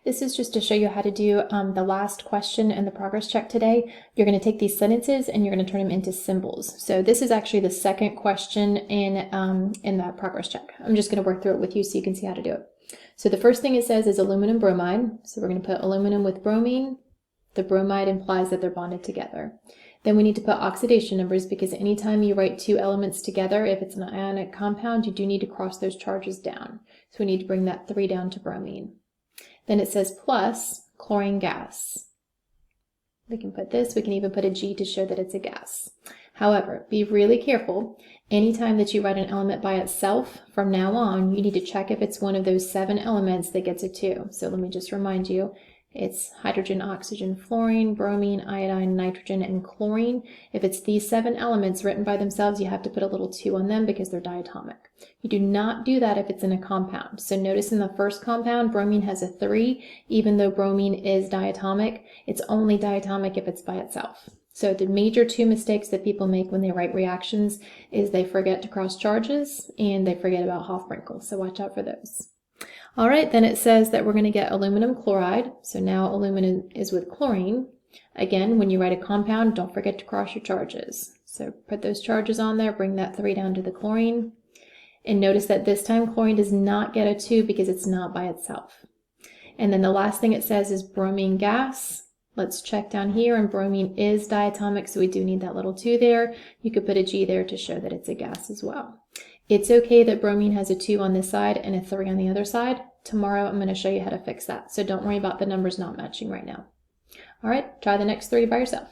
This is just to show you how to do the last question in the progress check today. You're going to take these sentences and you're going to turn them into symbols. So this is actually the second question in that progress check. I'm just going to work through it with you so you can see how to do it. So the first thing it says is aluminum bromide. So we're going to put aluminum with bromine. The bromide implies that they're bonded together. Then we need to put oxidation numbers because anytime you write two elements together, if it's an ionic compound, you do need to cross those charges down. So we need to bring that 3 down to bromine. Then it says plus chlorine gas. We can put this, we can even put a G to show that it's a gas. However, be really careful. Anytime that you write an element by itself, from now on, you need to check if it's one of those 7 elements that gets a 2. So let me just remind you, it's hydrogen, oxygen, fluorine, bromine, iodine, nitrogen, and chlorine. If it's these 7 elements written by themselves, you have to put a little 2 on them because they're diatomic. You do not do that if it's in a compound. So notice in the first compound, bromine has a 3. Even though bromine is diatomic, it's only diatomic if it's by itself. So the major 2 mistakes that people make when they write reactions is they forget to cross charges and they forget about Hofbrinkel. So watch out for those. All right, then it says that we're going to get aluminum chloride. So now aluminum is with chlorine. Again, when you write a compound, don't forget to cross your charges. So put those charges on there, bring that 3 down to the chlorine. And notice that this time chlorine does not get a 2 because it's not by itself. And then the last thing it says is bromine gas. Let's check down here, and bromine is diatomic, so we do need that little 2 there. You could put a G there to show that it's a gas as well. It's okay that bromine has a 2 on this side and a 3 on the other side. Tomorrow I'm going to show you how to fix that, so don't worry about the numbers not matching right now. All right, try the next 3 by yourself.